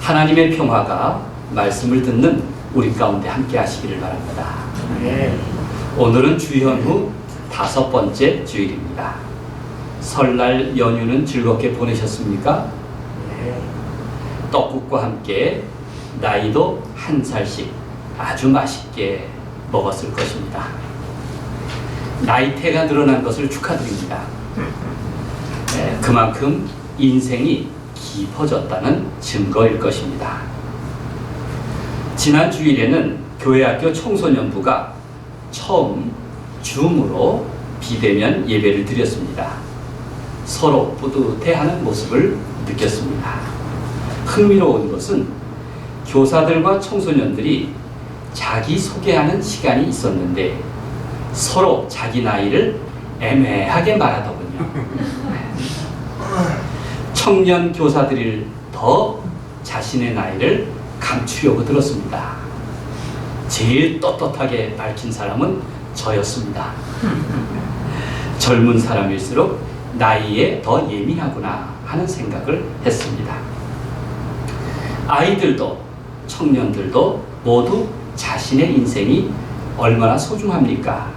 하나님의 평화가 말씀을 듣는 우리 가운데 함께 하시기를 바랍니다. 오늘은 주현후 5번째 주일입니다. 설날 연휴는 즐겁게 보내셨습니까? 떡국과 함께 나이도 1살씩 아주 맛있게 먹었을 것입니다. 나이테가 늘어난 것을 축하드립니다. 그만큼 인생이 깊어졌다는 증거일 것입니다. 지난 주일에는 교회학교 청소년부가 처음 줌으로 비대면 예배를 드렸습니다. 서로 뿌듯해하는 모습을 느꼈습니다. 흥미로운 것은 교사들과 청소년들이 자기소개하는 시간이 있었는데 서로 자기 나이를 애매하게 말하더군요. 청년 교사들이 더 자신의 나이를 감추려고 들었습니다. 제일 떳떳하게 밝힌 사람은 저였습니다. 젊은 사람일수록 나이에 더 예민하구나 하는 생각을 했습니다. 아이들도 청년들도 모두 자신의 인생이 얼마나 소중합니까?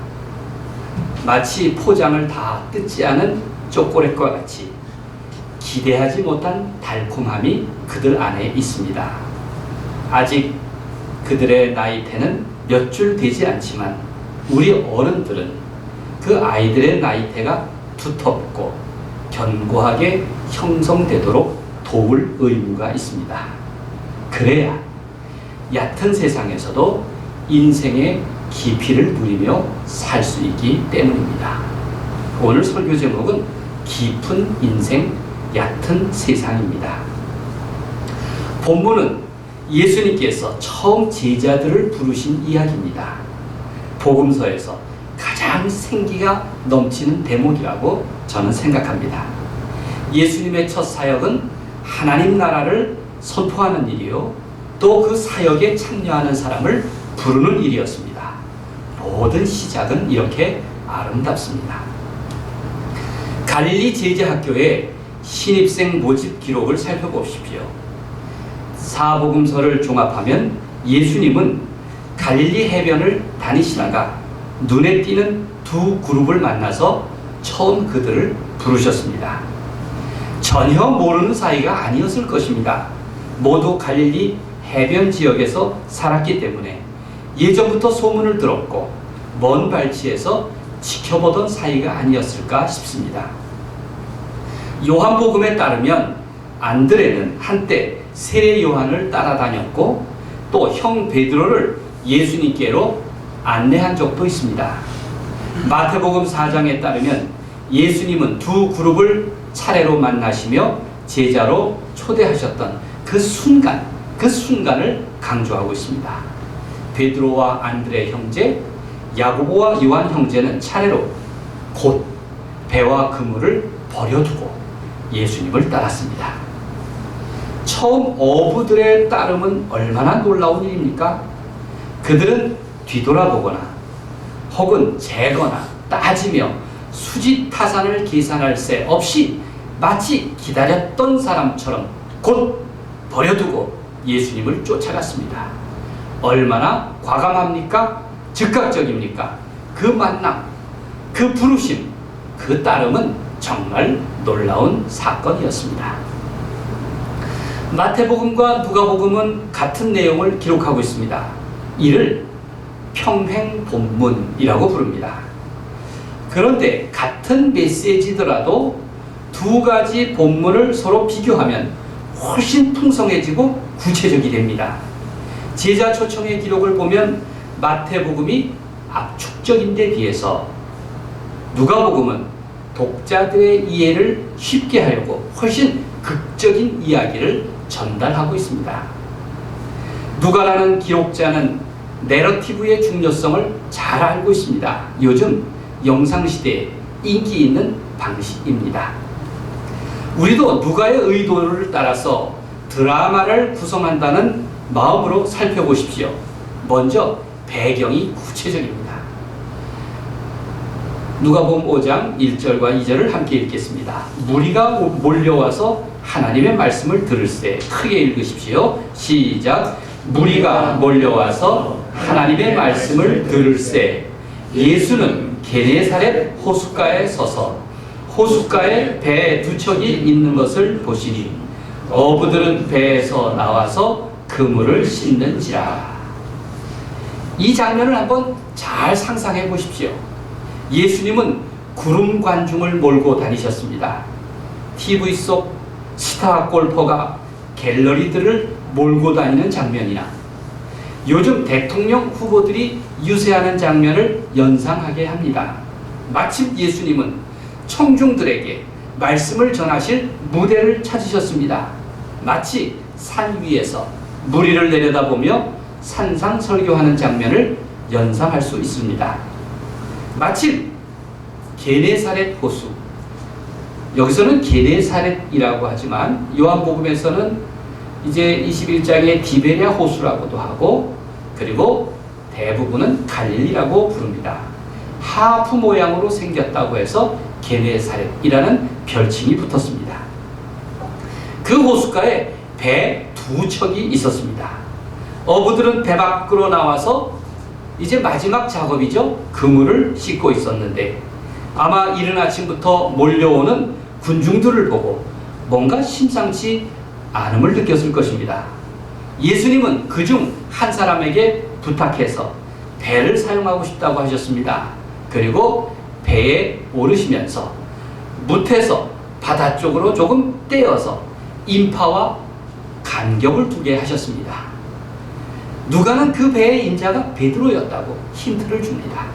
마치 포장을 다 뜯지 않은 초콜릿과 같이 기대하지 못한 달콤함이 그들 안에 있습니다. 아직 그들의 나이테는 몇 줄 되지 않지만 우리 어른들은 그 아이들의 나이테가 두텁고 견고하게 형성되도록 도울 의무가 있습니다. 그래야 얕은 세상에서도 인생의 깊이를 누리며 살 수 있기 때문입니다. 오늘 설교 제목은 깊은 인생, 얕은 세상입니다. 본문은 예수님께서 처음 제자들을 부르신 이야기입니다. 복음서에서 가장 생기가 넘치는 대목이라고 저는 생각합니다. 예수님의 첫 사역은 하나님 나라를 선포하는 일이요, 또 그 사역에 참여하는 사람을 부르는 일이었습니다. 모든 시작은 이렇게 아름답습니다. 갈릴리 제자학교의 신입생 모집 기록을 살펴보십시오. 사복음서를 종합하면 예수님은 갈릴리 해변을 다니시다가 눈에 띄는 두 그룹을 만나서 처음 그들을 부르셨습니다. 전혀 모르는 사이가 아니었을 것입니다. 모두 갈릴리 해변 지역에서 살았기 때문에 예전부터 소문을 들었고 먼 발치에서 지켜보던 사이가 아니었을까 싶습니다. 요한복음에 따르면 안드레는 한때 세례 요한을 따라다녔고 또 형 베드로를 예수님께로 안내한 적도 있습니다. 마태복음 4장에 따르면 예수님은 두 그룹을 차례로 만나시며 제자로 초대하셨던 그 순간을 강조하고 있습니다. 베드로와 안드레 형제, 야고보와 요한 형제는 차례로 곧 배와 그물을 버려두고 예수님을 따랐습니다. 처음 어부들의 따름은 얼마나 놀라운 일입니까? 그들은 뒤돌아보거나 혹은 재거나 따지며 수지타산을 계산할 새 없이 마치 기다렸던 사람처럼 곧 버려두고 예수님을 쫓아갔습니다. 얼마나 과감합니까? 즉각적입니까? 그 만남, 그 부르심, 그 따름은 정말 놀라운 사건이었습니다. 마태복음과 누가복음은 같은 내용을 기록하고 있습니다. 이를 평행본문이라고 부릅니다. 그런데 같은 메시지더라도 두 가지 본문을 서로 비교하면 훨씬 풍성해지고 구체적이 됩니다. 제자 초청의 기록을 보면 마태복음이 압축적인 데 비해서 누가복음은 독자들의 이해를 쉽게 하려고 훨씬 극적인 이야기를 전달하고 있습니다. 누가라는 기록자는 내러티브의 중요성을 잘 알고 있습니다. 요즘 영상시대에 인기 있는 방식입니다. 우리도 누가의 의도를 따라서 드라마를 구성한다는 마음으로 살펴보십시오. 먼저 배경이 구체적입니다. 누가복음 5장 1절과 2절을 함께 읽겠습니다. 무리가 몰려와서 하나님의 말씀을 들을세. 크게 읽으십시오. 시작. 무리가 몰려와서 하나님의 말씀을 들을세. 예수는 게네사렛 호숫가에 서서 호숫가에 배 두 척이 있는 것을 보시니 어부들은 배에서 나와서 그물을 씻는지라. 이 장면을 한번 잘 상상해 보십시오. 예수님은 구름 관중을 몰고 다니셨습니다. TV 속 스타 골퍼가 갤러리들을 몰고 다니는 장면이나 요즘 대통령 후보들이 유세하는 장면을 연상하게 합니다. 마침 예수님은 청중들에게 말씀을 전하실 무대를 찾으셨습니다. 마치 산 위에서 무리를 내려다보며 산상 설교하는 장면을 연상할 수 있습니다. 마침 게네사렛 호수, 여기서는 게네사렛이라고 하지만 요한복음에서는 이제 21장의 디베랴 호수라고도 하고 그리고 대부분은 갈릴리라고 부릅니다. 하프 모양으로 생겼다고 해서 게네사렛이라는 별칭이 붙었습니다. 그 호숫가에 배 두 척이 있었습니다. 어부들은 배 밖으로 나와서 이제 마지막 작업이죠. 그물을 씻고 있었는데 아마 이른 아침부터 몰려오는 군중들을 보고 뭔가 심상치 않음을 느꼈을 것입니다. 예수님은 그중 한 사람에게 부탁해서 배를 사용하고 싶다고 하셨습니다. 그리고 배에 오르시면서 뭇에서 바다 쪽으로 조금 떼어서 인파와 간격을 두게 하셨습니다. 누가는 그 배의 인자가 베드로였다고 힌트를 줍니다.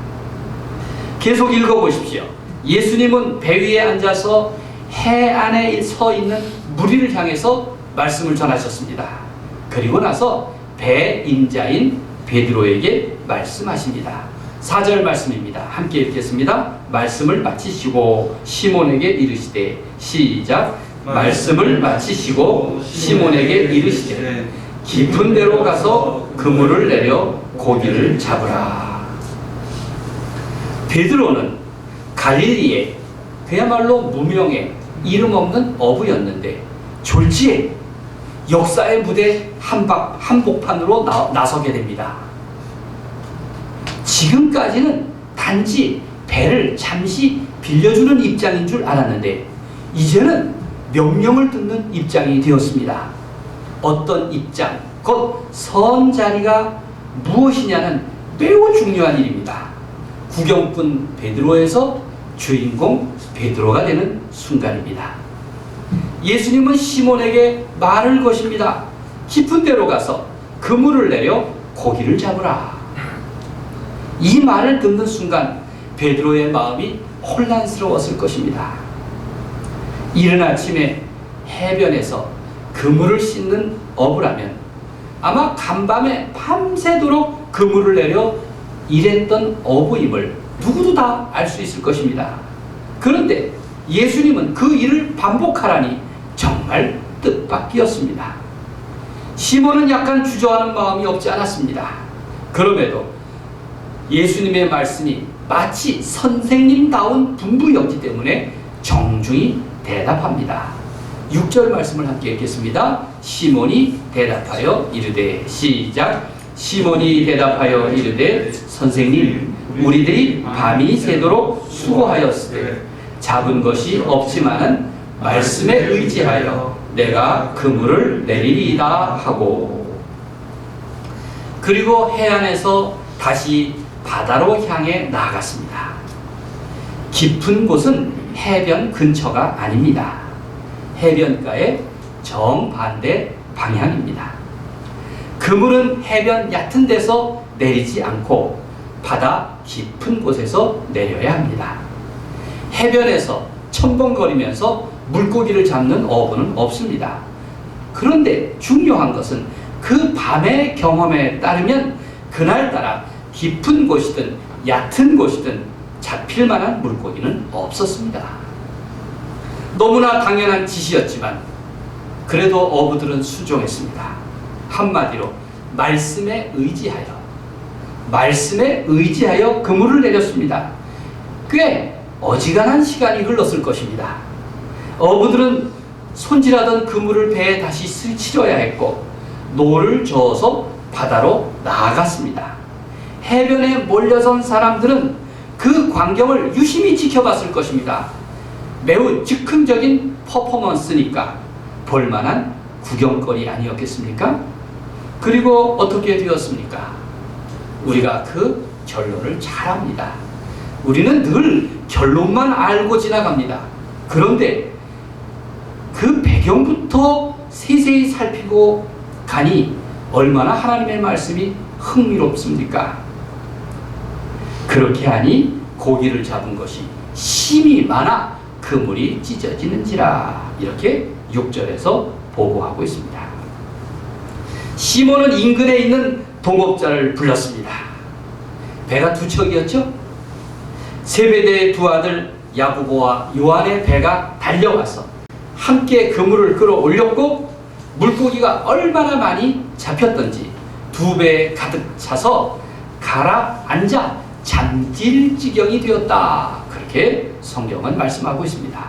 계속 읽어보십시오. 예수님은 배 위에 앉아서 해 안에 서 있는 무리를 향해서 말씀을 전하셨습니다. 그리고 나서 배 인자인 베드로에게 말씀하십니다. 4절 말씀입니다. 함께 읽겠습니다. 말씀을 마치시고 시몬에게 이르시되 시작. 말씀을 마치시고 시몬에게 이르시되 깊은 데로 가서 그물을 내려 고기를 잡으라. 베드로는 갈릴리에 그야말로 무명의 이름 없는 어부였는데 졸지에 역사의 무대 한복판으로 나서게 됩니다. 지금까지는 단지 배를 잠시 빌려주는 입장인 줄 알았는데 이제는 명령을 듣는 입장이 되었습니다. 어떤 입장, 곧 선 자리가 무엇이냐는 매우 중요한 일입니다. 구경꾼 베드로에서 주인공 베드로가 되는 순간입니다. 예수님은 시몬에게 말을 거십니다. 깊은 데로 가서 그물을 내려 고기를 잡으라. 이 말을 듣는 순간 베드로의 마음이 혼란스러웠을 것입니다. 이른 아침에 해변에서 그물을 씻는 어부라면 아마 간밤에 밤새도록 그물을 내려 일했던 어부임을 누구도 다 알 수 있을 것입니다. 그런데 예수님은 그 일을 반복하라니 정말 뜻밖이었습니다. 시몬은 약간 주저하는 마음이 없지 않았습니다. 그럼에도 예수님의 말씀이 마치 선생님다운 분부였기 때문에 정중히 대답합니다. 6절 말씀을 함께 읽겠습니다. 시몬이 대답하여 이르되 시작. 시몬이 대답하여 이르되 선생님 우리들이 밤이 새도록 수고하였으되 잡은 것이 없지만은 말씀에 의지하여 내가 그물을 내리리이다 하고 그리고 해안에서 다시 바다로 향해 나아갔습니다. 깊은 곳은 해변 근처가 아닙니다. 해변가의 정반대 방향입니다. 그물은 해변 얕은 데서 내리지 않고 바다 깊은 곳에서 내려야 합니다. 해변에서 첨벙거리면서 물고기를 잡는 어부는 없습니다. 그런데 중요한 것은 그 밤의 경험에 따르면 그날따라 깊은 곳이든 얕은 곳이든 잡힐 만한 물고기는 없었습니다. 너무나 당연한 짓이었지만 그래도 어부들은 순종했습니다. 한마디로 말씀에 의지하여 그물을 내렸습니다. 꽤 어지간한 시간이 흘렀을 것입니다. 어부들은 손질하던 그물을 배에 다시 실어야 했고 노를 저어서 바다로 나아갔습니다. 해변에 몰려선 사람들은 그 광경을 유심히 지켜봤을 것입니다. 매우 즉흥적인 퍼포먼스니까 볼만한 구경거리 아니었겠습니까? 그리고 어떻게 되었습니까? 우리가 그 결론을 잘 압니다. 우리는 늘 결론만 알고 지나갑니다. 그런데 그 배경부터 세세히 살피고 가니 얼마나 하나님의 말씀이 흥미롭습니까? 그렇게 하니 고기를 잡은 것이 심이 많아 그물이 찢어지는지라, 이렇게 6절에서 보고하고 있습니다. 시몬은 인근에 있는 동업자를 불렀습니다. 배가 두 척이었죠? 세베대의 두 아들 야고보와 요한의 배가 달려와서 함께 그물을 끌어올렸고 물고기가 얼마나 많이 잡혔던지 두 배에 가득 차서 가라앉아 잠길 지경이 되었다, 그렇게 성경은 말씀하고 있습니다.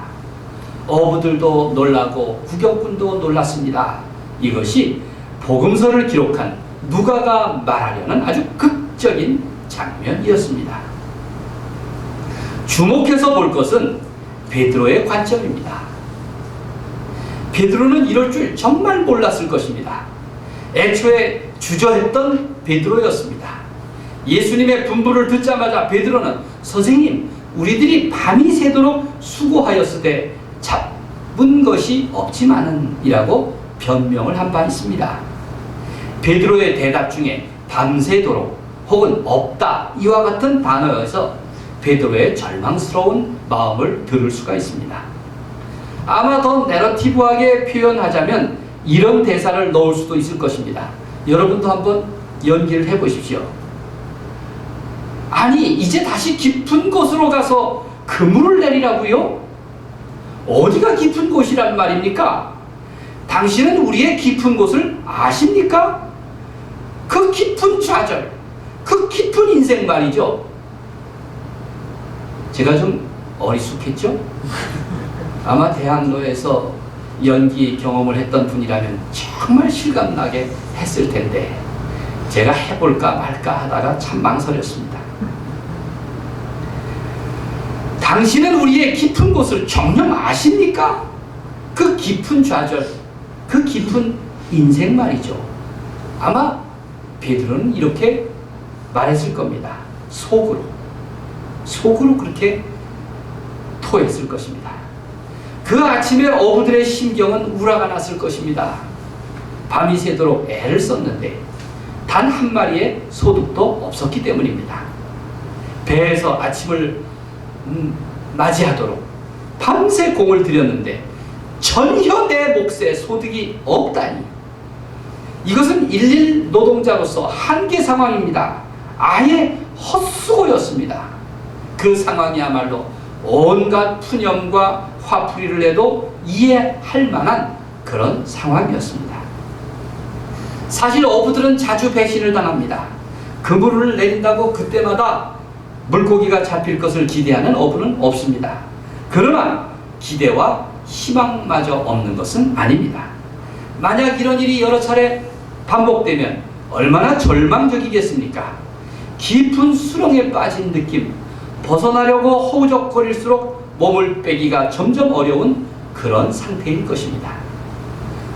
어부들도 놀라고 구경꾼도 놀랐습니다. 이것이 복음서를 기록한 누가가 말하려는 아주 극적인 장면이었습니다. 주목해서 볼 것은 베드로의 관점입니다. 베드로는 이럴 줄 정말 몰랐을 것입니다. 애초에 주저했던 베드로였습니다. 예수님의 분부를 듣자마자 베드로는 선생님, 우리들이 밤이 새도록 수고하였으되 잡은 것이 없지만은 이라고 변명을 한 바 있습니다. 베드로의 대답 중에 밤새도록 혹은 없다 이와 같은 단어에서 베드로의 절망스러운 마음을 들을 수가 있습니다. 아마 더 내러티브하게 표현하자면 이런 대사를 넣을 수도 있을 것입니다. 여러분도 한번 연기를 해보십시오. 아니, 이제 다시 깊은 곳으로 가서 그물을 내리라고요? 어디가 깊은 곳이란 말입니까? 당신은 우리의 깊은 곳을 아십니까? 그 깊은 좌절, 그 깊은 인생 말이죠. 제가 좀 어리숙했죠? 아마 대학로에서 연기 경험을 했던 분이라면 정말 실감나게 했을 텐데 제가 해볼까 말까 하다가 참 망설였습니다. 당신은 우리의 깊은 곳을 정녕 아십니까? 그 깊은 좌절, 그 깊은 인생 말이죠. 아마 베드로는 이렇게 말했을 겁니다. 속으로 그렇게 토했을 것입니다. 그 아침에 어부들의 심경은 우라가 났을 것입니다. 밤이 새도록 애를 썼는데 단 한 마리의 소득도 없었기 때문입니다. 배에서 아침을 맞이하도록 밤새 공을 들였는데 전혀 내 몫에 소득이 없다니, 이것은 일일 노동자로서 한계 상황입니다. 아예 헛수고였습니다. 그 상황이야말로 온갖 푸념과 화풀이를 해도 이해할 만한 그런 상황이었습니다. 사실 어부들은 자주 배신을 당합니다. 그물을 내린다고 그때마다 물고기가 잡힐 것을 기대하는 어부는 없습니다. 그러나 기대와 희망마저 없는 것은 아닙니다. 만약 이런 일이 여러 차례 반복되면 얼마나 절망적이겠습니까? 깊은 수렁에 빠진 느낌, 벗어나려고 허우적거릴수록 몸을 빼기가 점점 어려운 그런 상태일 것입니다.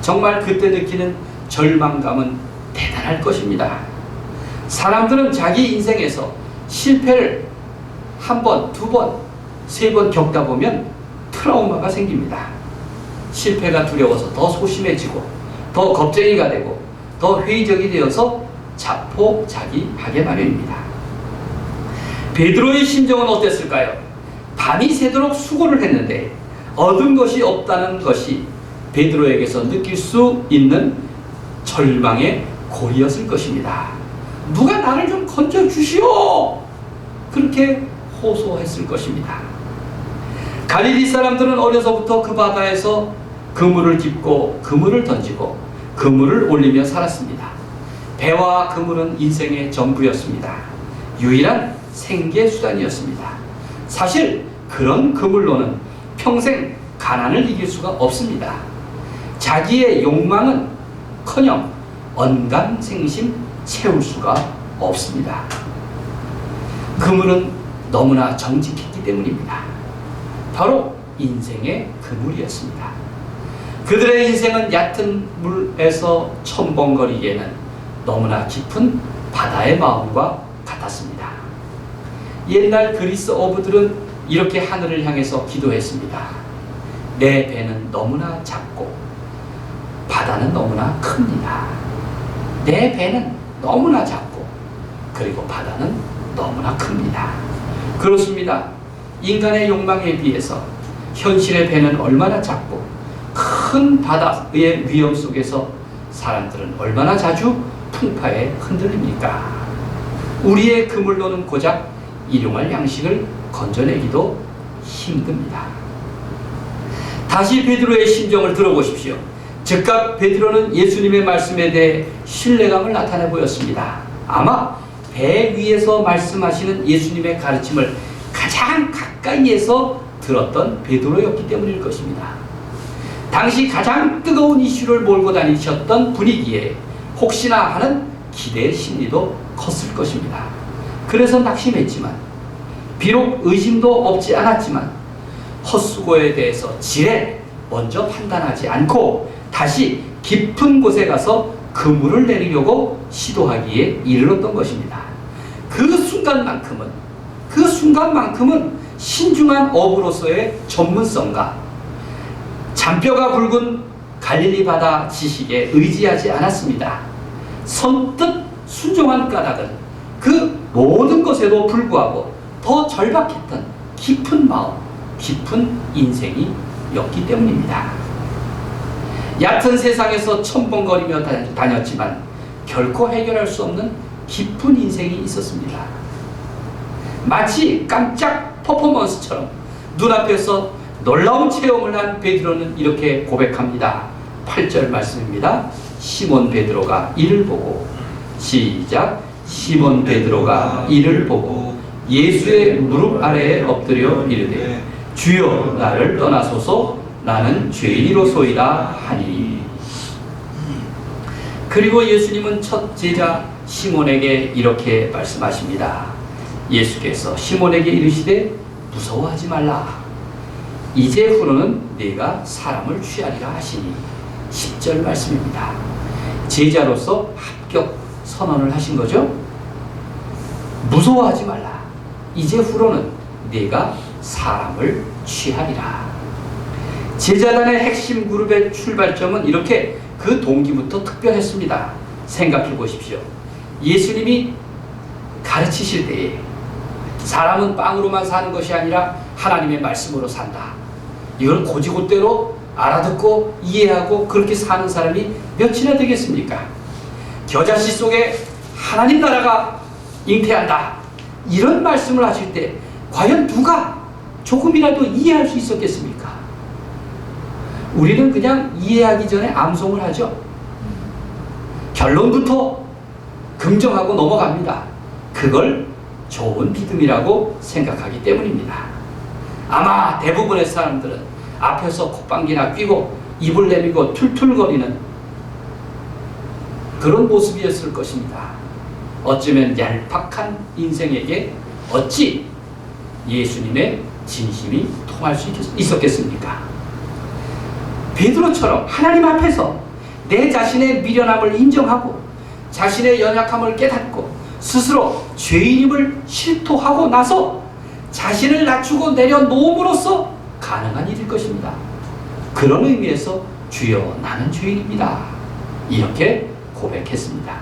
정말 그때 느끼는 절망감은 대단할 것입니다. 사람들은 자기 인생에서 실패를 한 번, 두 번, 세 번 겪다 보면 트라우마가 생깁니다. 실패가 두려워서 더 소심해지고 더 겁쟁이가 되고 더 회의적이 되어서 자포자기하게 마련입니다. 베드로의 심정은 어땠을까요? 밤이 새도록 수고를 했는데 얻은 것이 없다는 것이 베드로에게서 느낄 수 있는 절망의 고리였을 것입니다. 누가 나를 좀 건져주시오! 그렇게 호소했을 것입니다. 갈릴리 사람들은 어려서부터 그 바다에서 그물을 짚고 그물을 던지고 그물을 올리며 살았습니다. 배와 그물은 인생의 전부였습니다. 유일한 생계수단이었습니다. 사실 그런 그물로는 평생 가난을 이길 수가 없습니다. 자기의 욕망은 커녕 언감생심 채울 수가 없습니다. 그물은 너무나 정직했기 때문입니다. 바로 인생의 그물이었습니다. 그들의 인생은 얕은 물에서 첨벙거리기에는 너무나 깊은 바다의 마음과 같았습니다. 옛날 그리스 어부들은 이렇게 하늘을 향해서 기도했습니다. 내 배는 너무나 작고 바다는 너무나 큽니다. 내 배는 너무나 작고 그리고 바다는 너무나 큽니다. 그렇습니다. 인간의 욕망에 비해서 현실의 배는 얼마나 작고 큰 바다의 위험 속에서 사람들은 얼마나 자주 풍파에 흔들립니까? 우리의 그물로는 고작 일용할 양식을 건져내기도 힘듭니다. 다시 베드로의 심정을 들어보십시오. 즉각 베드로는 예수님의 말씀에 대해 신뢰감을 나타내 보였습니다. 아마 배 위에서 말씀하시는 예수님의 가르침을 가장 가까이에서 들었던 베드로였기 때문일 것입니다. 당시 가장 뜨거운 이슈를 몰고 다니셨던 분위기에 혹시나 하는 기대의 심리도 컸을 것입니다. 그래서 낙심했지만 비록 의심도 없지 않았지만 헛수고에 대해서 지레 먼저 판단하지 않고 다시 깊은 곳에 가서 그물을 내리려고 시도하기에 이르렀던 것입니다. 그 순간만큼은 신중한 어부로서의 전문성과 잔뼈가 굵은 갈릴리 바다 지식에 의지하지 않았습니다. 선뜻 순종한 까닭은 그 모든 것에도 불구하고 더 절박했던 깊은 마음, 깊은 인생이었기 때문입니다. 얕은 세상에서 첨벙거리며 다녔지만 결코 해결할 수 없는 깊은 인생이 있었습니다. 마치 깜짝 퍼포먼스처럼 눈앞에서 놀라운 체험을 한 베드로는 이렇게 고백합니다. 8절 말씀입니다. 시몬 베드로가 이를 보고 시작. 시몬 베드로가 이를 보고 예수의 무릎 아래에 엎드려 이르되 주여 나를 떠나소서 나는 죄인이로소이다 하니. 그리고 예수님은 첫 제자 시몬에게 이렇게 말씀하십니다. 예수께서 시몬에게 이르시되 무서워하지 말라. 이제 후로는 네가 사람을 취하리라 하시니. 10절 말씀입니다. 제자로서 합격 선언을 하신 거죠. 무서워하지 말라. 이제 후로는 네가 사람을 취하리라. 제자단의 핵심 그룹의 출발점은 이렇게 그 동기부터 특별했습니다. 생각해 보십시오. 예수님이 가르치실 때에 사람은 빵으로만 사는 것이 아니라 하나님의 말씀으로 산다. 이걸 고지고대로 알아듣고 이해하고 그렇게 사는 사람이 몇이나 되겠습니까? 겨자씨 속에 하나님 나라가 잉태한다. 이런 말씀을 하실 때 과연 누가 조금이라도 이해할 수 있었겠습니까? 우리는 그냥 이해하기 전에 암송을 하죠. 결론부터 긍정하고 넘어갑니다. 그걸 좋은 믿음이라고 생각하기 때문입니다. 아마 대부분의 사람들은 앞에서 콧방귀나 뀌고 입을 내밀고 툴툴거리는 그런 모습이었을 것입니다. 어쩌면 얄팍한 인생에게 어찌 예수님의 진심이 통할 수 있었겠습니까? 베드로처럼 하나님 앞에서 내 자신의 미련함을 인정하고 자신의 연약함을 깨닫고 스스로 죄인임을 실토하고 나서 자신을 낮추고 내려놓음으로써 가능한 일일 것입니다. 그런 의미에서 주여 나는 죄인입니다. 이렇게 고백했습니다.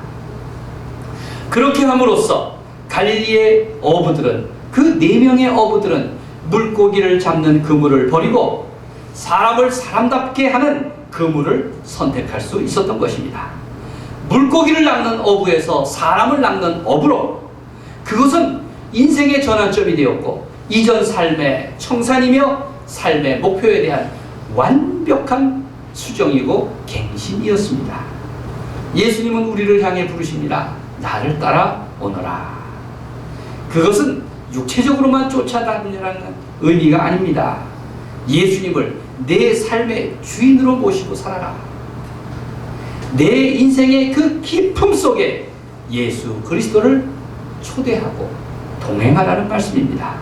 그렇게 함으로써 갈릴리의 어부들은 그 4명의 어부들은 물고기를 잡는 그물을 버리고 사람을 사람답게 하는 그물을 선택할 수 있었던 것입니다. 물고기를 낚는 어부에서 사람을 낚는 어부로 그것은 인생의 전환점이 되었고 이전 삶의 청산이며 삶의 목표에 대한 완벽한 수정이고 갱신이었습니다. 예수님은 우리를 향해 부르십니다. 나를 따라 오너라. 그것은 육체적으로만 쫓아다니라는 의미가 아닙니다. 예수님을 내 삶의 주인으로 모시고 살아라. 내 인생의 그 깊음 속에 예수 그리스도를 초대하고 동행하라는 말씀입니다.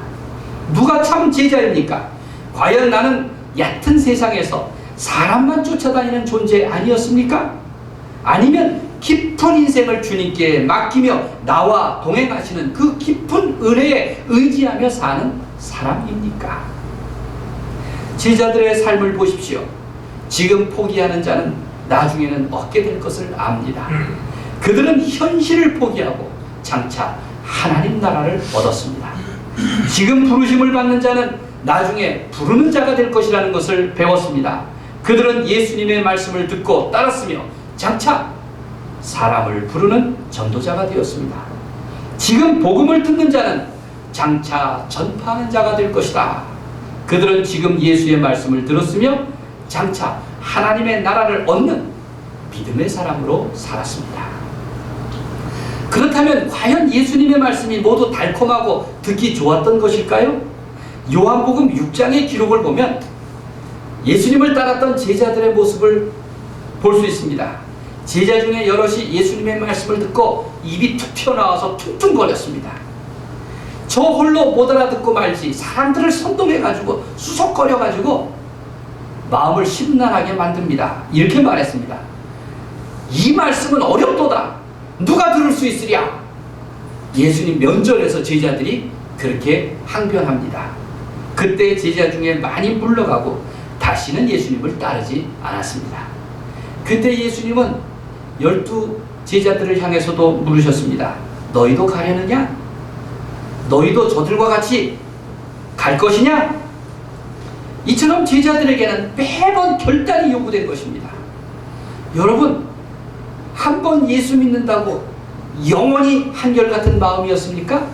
누가 참 제자입니까? 과연 나는 얕은 세상에서 사람만 쫓아다니는 존재 아니었습니까? 아니면 깊은 인생을 주님께 맡기며 나와 동행하시는 그 깊은 은혜에 의지하며 사는 사람입니까? 제자들의 삶을 보십시오. 지금 포기하는 자는 나중에는 얻게 될 것을 압니다. 그들은 현실을 포기하고 장차 하나님 나라를 얻었습니다. 지금 부르심을 받는 자는 나중에 부르는 자가 될 것이라는 것을 배웠습니다. 그들은 예수님의 말씀을 듣고 따랐으며 장차 사람을 부르는 전도자가 되었습니다. 지금 복음을 듣는 자는 장차 전파하는 자가 될 것이다. 그들은 지금 예수의 말씀을 들었으며 장차 하나님의 나라를 얻는 믿음의 사람으로 살았습니다. 그렇다면 과연 예수님의 말씀이 모두 달콤하고 듣기 좋았던 것일까요? 요한복음 6장의 기록을 보면 예수님을 따랐던 제자들의 모습을 볼 수 있습니다. 제자 중에 여럿이 예수님의 말씀을 듣고 입이 툭 튀어나와서 퉁퉁거렸습니다. 저 홀로 못 알아듣고 말지 사람들을 선동해가지고 수석거려가지고 마음을 심란하게 만듭니다. 이렇게 말했습니다. 이 말씀은 어렵도다. 누가 들을 수 있으랴? 예수님 면전에서 제자들이 그렇게 항변합니다. 그때 제자 중에 많이 물러가고 다시는 예수님을 따르지 않았습니다. 그때 예수님은 12 제자들을 향해서도 물으셨습니다. 너희도 가려느냐? 너희도 저들과 같이 갈 것이냐? 이처럼 제자들에게는 매번 결단이 요구된 것입니다. 여러분, 한 번 예수 믿는다고 영원히 한결같은 마음이었습니까?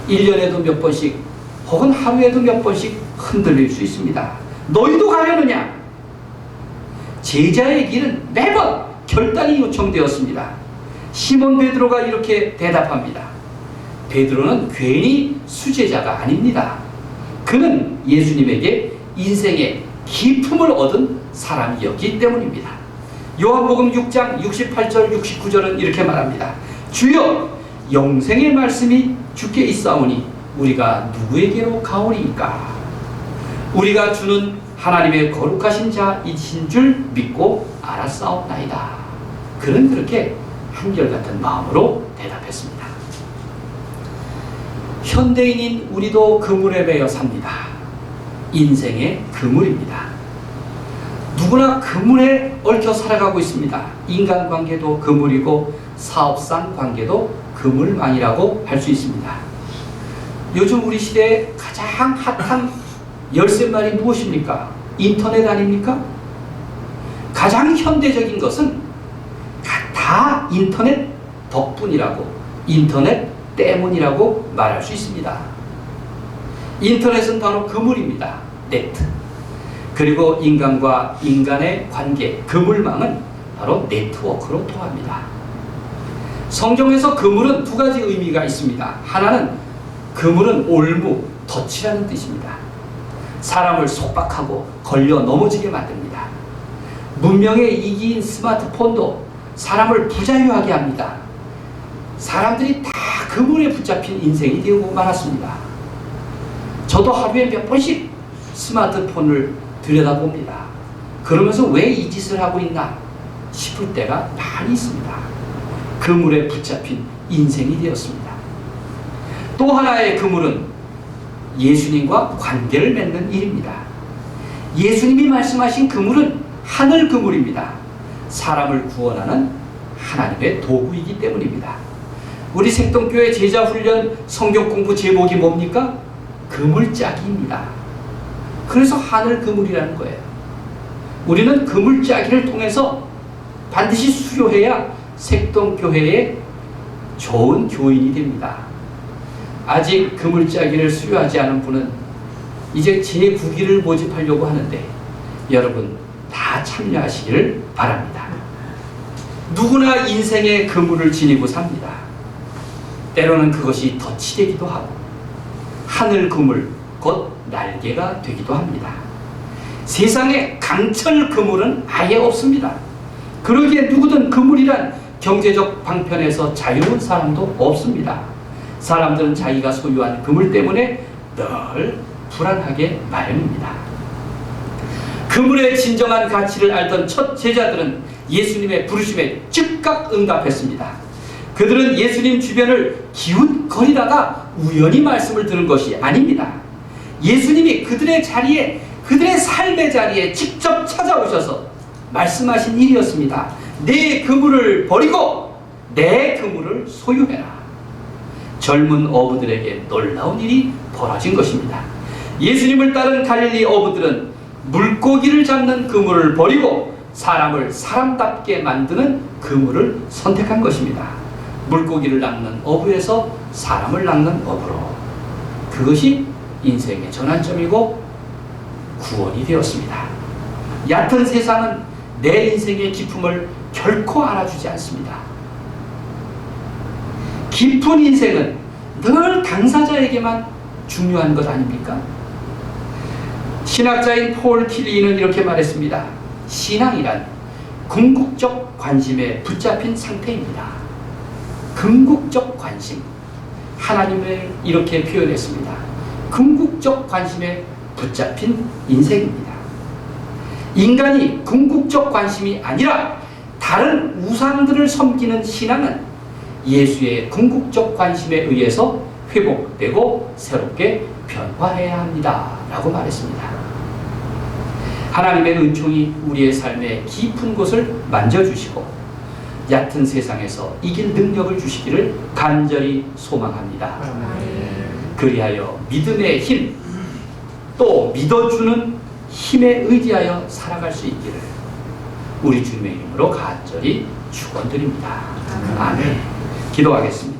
1년에도 몇 번씩 혹은 하루에도 몇 번씩 흔들릴 수 있습니다. 너희도 가려느냐? 제자의 길은 매번 결단이 요청되었습니다. 시몬 베드로가 이렇게 대답합니다. 베드로는 괜히 수제자가 아닙니다. 그는 예수님에게 인생의 기품을 얻은 사람이었기 때문입니다. 요한복음 6장 68절 69절은 이렇게 말합니다. 주여, 영생의 말씀이 주께 있사오니 우리가 누구에게로 가오리이까? 우리가 주는 하나님의 거룩하신 자이신 줄 믿고 알았사옵나이다. 그는 그렇게 한결같은 마음으로 대답했습니다. 현대인인 우리도 그물에 매여 삽니다. 인생의 그물입니다. 누구나 그물에 얽혀 살아가고 있습니다. 인간관계도 그물이고 사업상 관계도 그물망이라고 할 수 있습니다. 요즘 우리 시대에 가장 핫한 열쇠말이 무엇입니까? 인터넷 아닙니까? 가장 현대적인 것은 다 인터넷 덕분이라고, 인터넷 때문이라고 말할 수 있습니다. 인터넷은 바로 그물입니다. 네트. 그리고 인간과 인간의 관계, 그물망은 바로 네트워크로 통합니다. 성경에서 그물은 두 가지 의미가 있습니다. 하나는 그물은 올무, 덫이라는 뜻입니다. 사람을 속박하고 걸려 넘어지게 만듭니다. 문명의 이기인 스마트폰도 사람을 부자유하게 합니다. 사람들이 다 그물에 붙잡힌 인생이 되고 말았습니다. 저도 하루에 몇 번씩 스마트폰을 들여다봅니다. 그러면서 왜 이 짓을 하고 있나 싶을 때가 많이 있습니다. 그물에 붙잡힌 인생이 되었습니다. 또 하나의 그물은 예수님과 관계를 맺는 일입니다. 예수님이 말씀하신 그물은 하늘 그물입니다. 사람을 구원하는 하나님의 도구이기 때문입니다. 우리 색동교회 제자훈련 성경공부 제목이 뭡니까? 그물짜기입니다. 그래서 하늘 그물이라는 거예요. 우리는 그물짜기를 통해서 반드시 수료해야 색동교회의 좋은 교인이 됩니다. 아직 그물짜기를 수료하지 않은 분은 이제 제9기를 모집하려고 하는데 여러분 다 참여하시기를 바랍니다. 누구나 인생의 그물을 지니고 삽니다. 때로는 그것이 덫이 되기도 하고 하늘 그물, 곧 날개가 되기도 합니다. 세상에 강철 그물은 아예 없습니다. 그러기에 누구든 그물이란 경제적 방편에서 자유로운 사람도 없습니다. 사람들은 자기가 소유한 그물 때문에 늘 불안하게 마련입니다. 그물의 진정한 가치를 알던 첫 제자들은 예수님의 부르심에 즉각 응답했습니다. 그들은 예수님 주변을 기웃거리다가 우연히 말씀을 들은 것이 아닙니다. 예수님이 그들의 자리에, 그들의 삶의 자리에 직접 찾아오셔서 말씀하신 일이었습니다. 내 그물을 버리고 내 그물을 소유해라. 젊은 어부들에게 놀라운 일이 벌어진 것입니다. 예수님을 따른 갈릴리 어부들은 물고기를 잡는 그물을 버리고 사람을 사람답게 만드는 그물을 선택한 것입니다. 물고기를 낚는 어부에서 사람을 낚는 어부로. 그것이 인생의 전환점이고 구원이 되었습니다. 얕은 세상은 내 인생의 기품을 결코 알아주지 않습니다. 깊은 인생은 늘 당사자에게만 중요한 것 아닙니까? 신학자인 폴 킬리는 이렇게 말했습니다. 신앙이란 궁극적 관심에 붙잡힌 상태입니다. 궁극적 관심. 하나님을 이렇게 표현했습니다. 궁극적 관심에 붙잡힌 인생입니다. 인간이 궁극적 관심이 아니라 다른 우상들을 섬기는 신앙은 예수의 궁극적 관심에 의해서 회복되고 새롭게 변화해야 합니다. 라고 말했습니다. 하나님의 은총이 우리의 삶의 깊은 곳을 만져주시고 얕은 세상에서 이길 능력을 주시기를 간절히 소망합니다. 그리하여 믿음의 힘, 또 믿어주는 힘에 의지하여 살아갈 수 있기를 우리 주님의 이름으로 간절히 축원드립니다. 아멘. 기도하겠습니다.